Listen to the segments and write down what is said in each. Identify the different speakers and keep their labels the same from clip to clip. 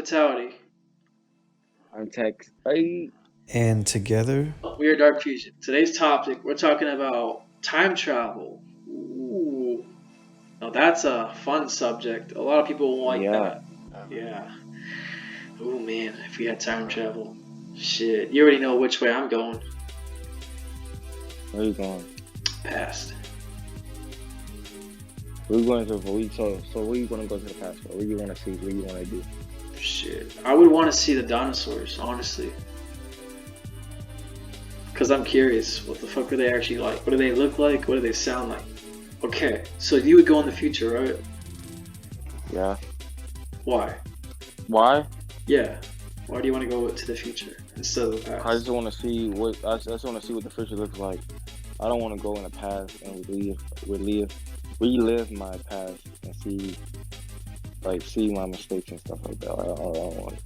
Speaker 1: Fatality.
Speaker 2: I'm text. Hey,
Speaker 3: And together,
Speaker 1: Weird Dark Fusion. Today's topic, we're talking about time travel. Ooh. Now that's a fun subject. A lot of people won't like
Speaker 2: yeah.
Speaker 1: that. Yeah. Oh man, if we had time travel. Shit. You already know which way I'm going.
Speaker 2: Where you going?
Speaker 1: Past.
Speaker 2: Where you going to? So where you gonna go to the past for? Where you wanna see? What you wanna do?
Speaker 1: Shit. I would want to see the dinosaurs, honestly. Because I'm curious. What the fuck are they actually like? What do they look like? What do they sound like? Okay, so you would go in the future, right?
Speaker 2: Yeah.
Speaker 1: Why?
Speaker 2: Why?
Speaker 1: Yeah. Why do you want to go to the future instead of the
Speaker 2: I
Speaker 1: past?
Speaker 2: just wanna see what I just wanna see what the future looks like. I don't wanna go in the past and relive my past and see my mistakes and stuff like that. I don't want.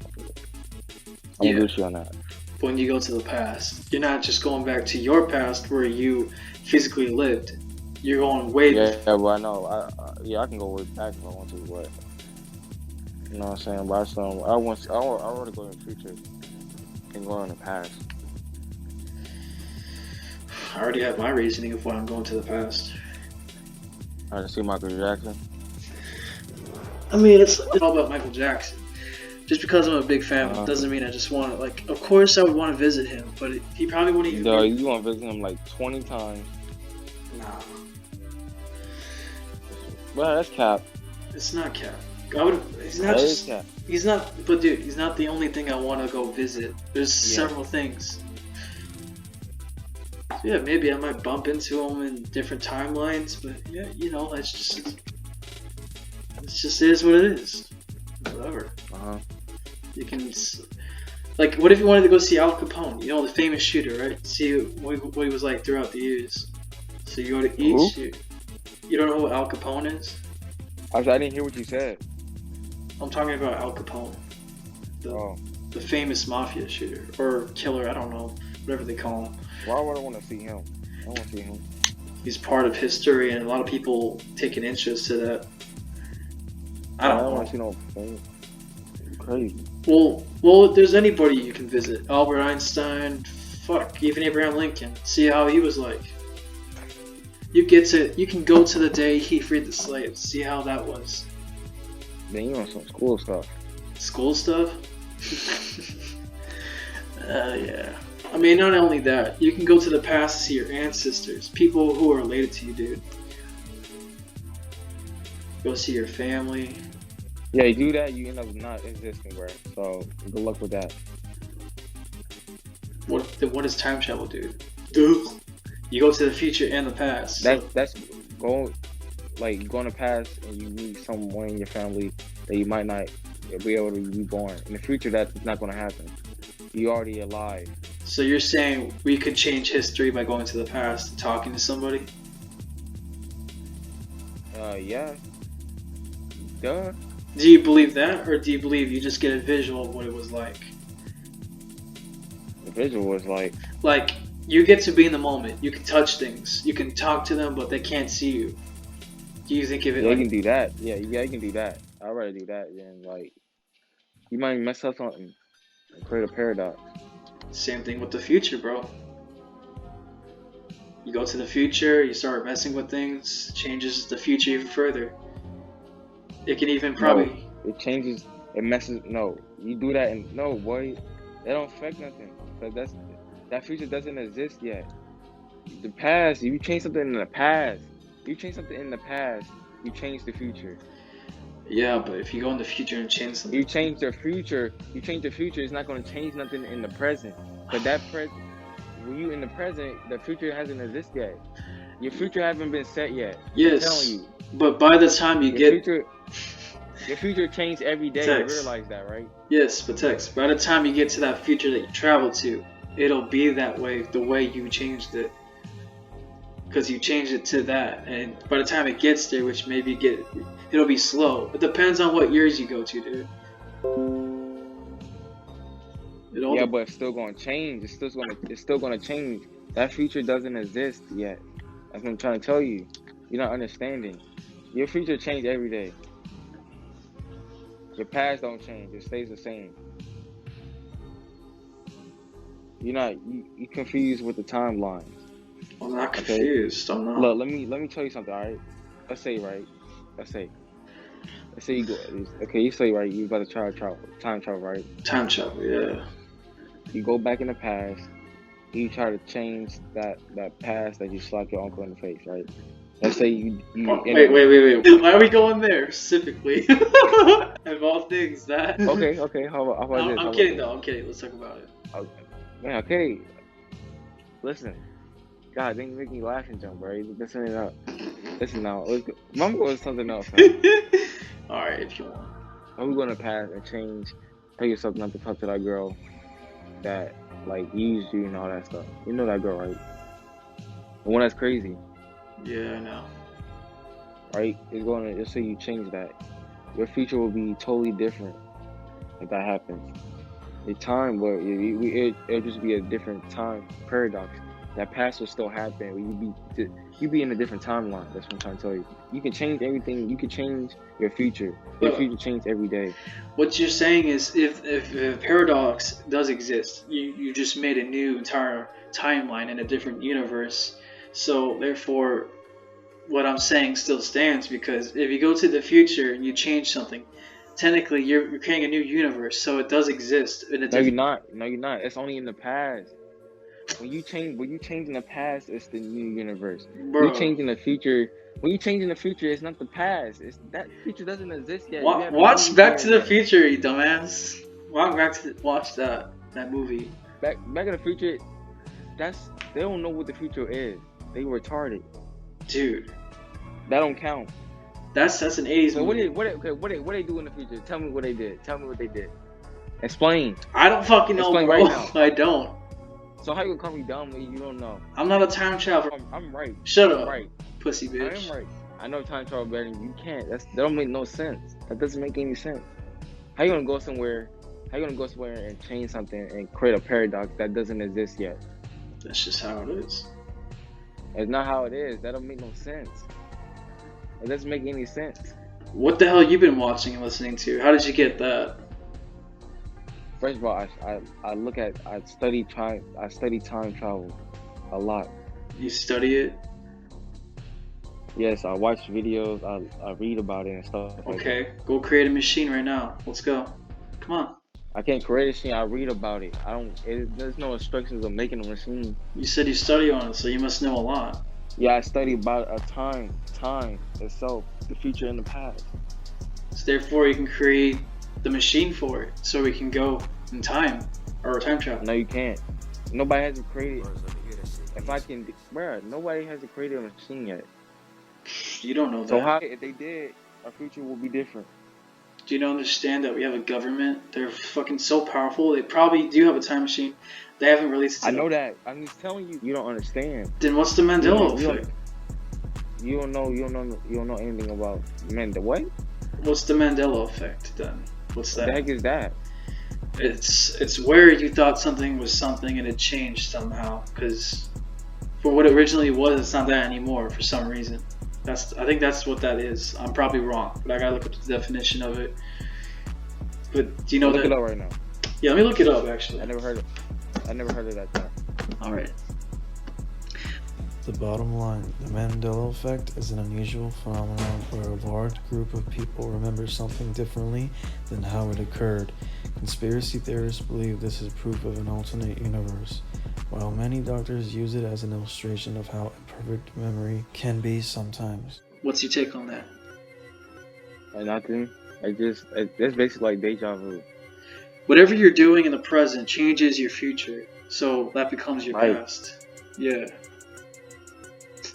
Speaker 2: I'm
Speaker 1: Yeah.
Speaker 2: with you on that.
Speaker 1: When you go to the past, you're not just going back to your past where you physically lived. You're going way
Speaker 2: Yeah, but I know. I can go way back if I want to, but you know what I'm saying. But I want to go in the future and go in the past.
Speaker 1: I already have my reasoning of why I'm going to the past.
Speaker 2: I to see Michael Jackson.
Speaker 1: I mean, it's all about Michael Jackson. Just because I'm a big fan
Speaker 2: Uh-huh.
Speaker 1: doesn't mean I just want to, like, of course I would want to visit him, but he probably wouldn't even
Speaker 2: Duh,
Speaker 1: be.
Speaker 2: you want to visit him like 20 times.
Speaker 1: Nah,
Speaker 2: Well, that's cap.
Speaker 1: it's not Cap. He's not
Speaker 2: That is
Speaker 1: just,
Speaker 2: cap.
Speaker 1: he's not, but dude, he's not the only thing I want to go visit. There's
Speaker 2: Yeah.
Speaker 1: several things. So yeah, maybe I might bump into him in different timelines, but yeah, you know, it's just is what it is. Whatever.
Speaker 2: Uh-huh.
Speaker 1: You can, like, what if you wanted to go see Al Capone? You know, the famous shooter, right? See what he was like throughout the years. So you go to
Speaker 2: Who?
Speaker 1: each shoot. You don't know who Al Capone is?
Speaker 2: I didn't hear what you said.
Speaker 1: I'm talking about Al Capone,
Speaker 2: Oh,
Speaker 1: the famous mafia shooter or killer. I don't know, whatever they call him.
Speaker 2: why would I want to see him? I want to see him.
Speaker 1: He's part of history, and a lot of people take an interest to that. I
Speaker 2: don't
Speaker 1: don't
Speaker 2: want to
Speaker 1: know.
Speaker 2: see no thing. Crazy.
Speaker 1: Well, if there's anybody you can visit, Albert Einstein, fuck, even Abraham Lincoln. See how he was like. You can go to the day he freed the slaves. See how that was.
Speaker 2: Then you want some school stuff.
Speaker 1: School stuff. Yeah. I mean, not only that, you can go to the past to see your ancestors, people who are related to you, dude. Go see your family.
Speaker 2: Yeah, you do that, you end up not existing, bro. So good luck with that.
Speaker 1: What does time travel do? Dude. You go to the future and the past.
Speaker 2: That's going like you go in the past and you meet someone in your family that you might not be able to be born. In the future, that's not going to happen. You already alive.
Speaker 1: So you're saying we could change history by going to the past and talking to somebody?
Speaker 2: Yeah. Duh.
Speaker 1: Do you believe that, or do you believe you just get a visual of what it was like?
Speaker 2: The visual was like,
Speaker 1: Like, you get to be in the moment. You can touch things. You can talk to them, but they can't see you. Do you think of it
Speaker 2: yeah, you
Speaker 1: like...
Speaker 2: can do that. Yeah, you can do that. I'd rather do that than like you might mess up something and create a paradox.
Speaker 1: Same thing with the future, bro. You go to the future, you start messing with things, changes the future even further. It can even probably...
Speaker 2: No, it changes. It messes. No, you do that and no, boy, that don't affect nothing. Cause that future doesn't exist yet. The past, you change something in the past. You change something in the past, you change the future.
Speaker 1: Yeah, but if you go in the future and change something...
Speaker 2: You change the future, it's not going to change nothing in the present. But that present, when you in the present, the future hasn't existed yet. Your future haven't been set yet.
Speaker 1: Yes,
Speaker 2: I'm telling you.
Speaker 1: But by the time you
Speaker 2: Your
Speaker 1: get...
Speaker 2: future changed every day.
Speaker 1: Text.
Speaker 2: You realize that, right?
Speaker 1: Yes, but text. By the time you get to that future that you travel to, it'll be that way, the way you changed it. Because you changed it to that, and by the time it gets there, which maybe it'll be slow. It depends on what years you go to, dude.
Speaker 2: Yeah, but it's still going to change. It's still going to change. That future doesn't exist yet. That's what I'm trying to tell you. You're not understanding. Your future changes every day. Your past don't change. It stays the same. You're not you confused with the timelines.
Speaker 1: I'm not
Speaker 2: Okay.
Speaker 1: confused. I'm not.
Speaker 2: Look, let me tell you something. All right. Let's say you go. Okay, you say right. You about to try time travel, right?
Speaker 1: Time travel, yeah.
Speaker 2: You go back in the past. You try to change that past that you slapped your uncle in the face, right? Let's say you
Speaker 1: Wait. Why are we going there specifically? Of all things, that.
Speaker 2: Okay. How about this?
Speaker 1: I'm kidding though. I'm kidding. Let's talk about it.
Speaker 2: Okay. Man, okay. Listen. God, they make me laugh and jump, right? Listen it up. Listen now. I'm going to something else. Right?
Speaker 1: Alright, if you want.
Speaker 2: Are we going to pass and change? Tell yourself not to talk to that girl that like used you and all that stuff. You know that girl, right? The one that's crazy.
Speaker 1: Yeah, I know.
Speaker 2: Right? It's going to. Let's say you change that. Your future will be totally different if that happens. The time where it'll just be a different time paradox. That past will still happen. You be in a different timeline. That's what I'm trying to tell you. You can change everything. You can change your future. Your future changes every day.
Speaker 1: What you're saying is, if a paradox does exist, you just made a new entire timeline in a different universe. So therefore, what I'm saying still stands, because if you go to the future and you change something, technically you're creating a new universe. So it does exist in a different.
Speaker 2: No, you're not. It's only in the past. When you change in the past, it's the new universe.
Speaker 1: Bro.
Speaker 2: When you change in the future, it's not the past. It's that future doesn't exist yet.
Speaker 1: Watch Back to the Future, you dumbass. Watch that movie.
Speaker 2: Back to the Future. They don't know what the future is. They retarded.
Speaker 1: Dude.
Speaker 2: That don't count.
Speaker 1: That's an 80s movie.
Speaker 2: What they do in the future? Tell me what they did. Explain.
Speaker 1: I don't fucking know,
Speaker 2: Explain
Speaker 1: bro.
Speaker 2: right now.
Speaker 1: I don't.
Speaker 2: So how you gonna call me dumb when you don't know?
Speaker 1: I'm not a time traveler.
Speaker 2: I'm right.
Speaker 1: Shut up.
Speaker 2: Right.
Speaker 1: Pussy bitch.
Speaker 2: I am right. I know time travel better than you. Can't. That don't make no sense. That doesn't make any sense. How you gonna go somewhere and change something and create a paradox that doesn't exist yet?
Speaker 1: That's just how it is.
Speaker 2: It's not how it is. That don't make no sense. It doesn't make any sense.
Speaker 1: What the hell you been watching and listening to? How did you get that?
Speaker 2: First of all, I study time travel a lot.
Speaker 1: You study it?
Speaker 2: Yes, I watch videos, I read about it and stuff like that.
Speaker 1: Okay, go create a machine right now. Let's go. Come on.
Speaker 2: I can't create a machine, I read about it. There's no instructions of making a machine.
Speaker 1: You said you study on it, so you must know a lot.
Speaker 2: Yeah, I study about a time itself, the future and the past.
Speaker 1: So therefore you can create the machine for it, so we can go in time, or time travel.
Speaker 2: No, you can't. Nobody has created. Nobody has created a machine yet.
Speaker 1: You don't know that.
Speaker 2: So how, if they did, our future will be different.
Speaker 1: Do you not understand that we have a government? They're fucking so powerful. They probably do have a time machine. They haven't released it.
Speaker 2: I know that. I'm just telling you. You don't understand.
Speaker 1: Then what's the Mandela effect?
Speaker 2: You don't know anything about what?
Speaker 1: What's the Mandela effect then? What's that?
Speaker 2: What the heck is that?
Speaker 1: It's where you thought something was something and it changed somehow. Because for what it originally was, it's not that anymore for some reason. I think that's what that is. I'm probably wrong, but I gotta look up the definition of it. But do you know that?
Speaker 2: Look it up right now.
Speaker 1: Yeah, let me look it up actually.
Speaker 2: I never heard of that term.
Speaker 1: All right.
Speaker 3: The bottom line, the Mandela effect is an unusual phenomenon where a large group of people remember something differently than how it occurred. Conspiracy theorists believe this is proof of an alternate universe, while many doctors use it as an illustration of how imperfect memory can be sometimes.
Speaker 1: What's your take on that?
Speaker 2: Nothing. It's basically like deja vu.
Speaker 1: Whatever you're doing in the present changes your future, so that becomes your
Speaker 2: Right.
Speaker 1: past. Yeah.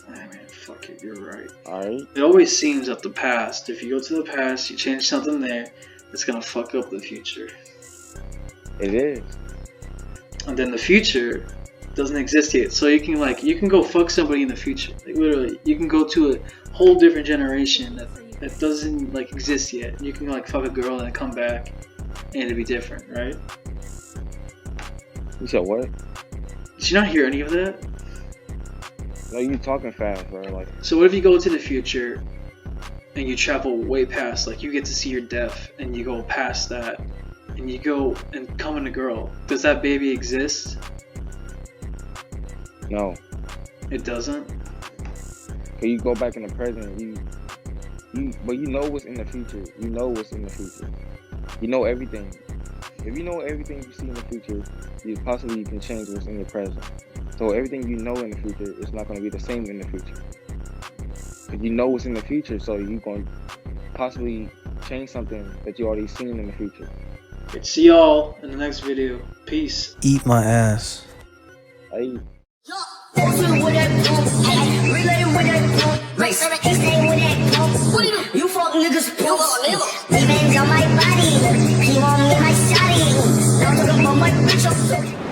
Speaker 1: I mean, fuck it, you're right.
Speaker 2: Alright.
Speaker 1: It always seems that the past, if you go to the past, you change something there, it's gonna fuck up the future.
Speaker 2: It is.
Speaker 1: And then the future doesn't exist yet, so you can go fuck somebody in the future. Like literally, you can go to a whole different generation that doesn't exist yet. You can fuck a girl and then come back, and it'd be different, right?
Speaker 2: You said what?
Speaker 1: Did you not hear any of that?
Speaker 2: No, you talking fast, bro.
Speaker 1: So what if you go to the future and you travel way past, like you get to see your death and you go past that and you go and come in a girl, does that baby exist?
Speaker 2: No.
Speaker 1: It doesn't?
Speaker 2: Can you go back in the present? But you know what's in the future. You know what's in the future. You know everything. If you know everything you see in the future, you can change what's in the present. So everything you know in the future is not going to be the same in the future. If you know what's in the future, so you're going to possibly change something that you already seen in the future.
Speaker 1: See y'all in the next video. Peace.
Speaker 3: Eat my ass.
Speaker 2: Hey.
Speaker 4: You fuck niggas poop. Revenge on my body. He want me my shawty. Don't talk about my bitch.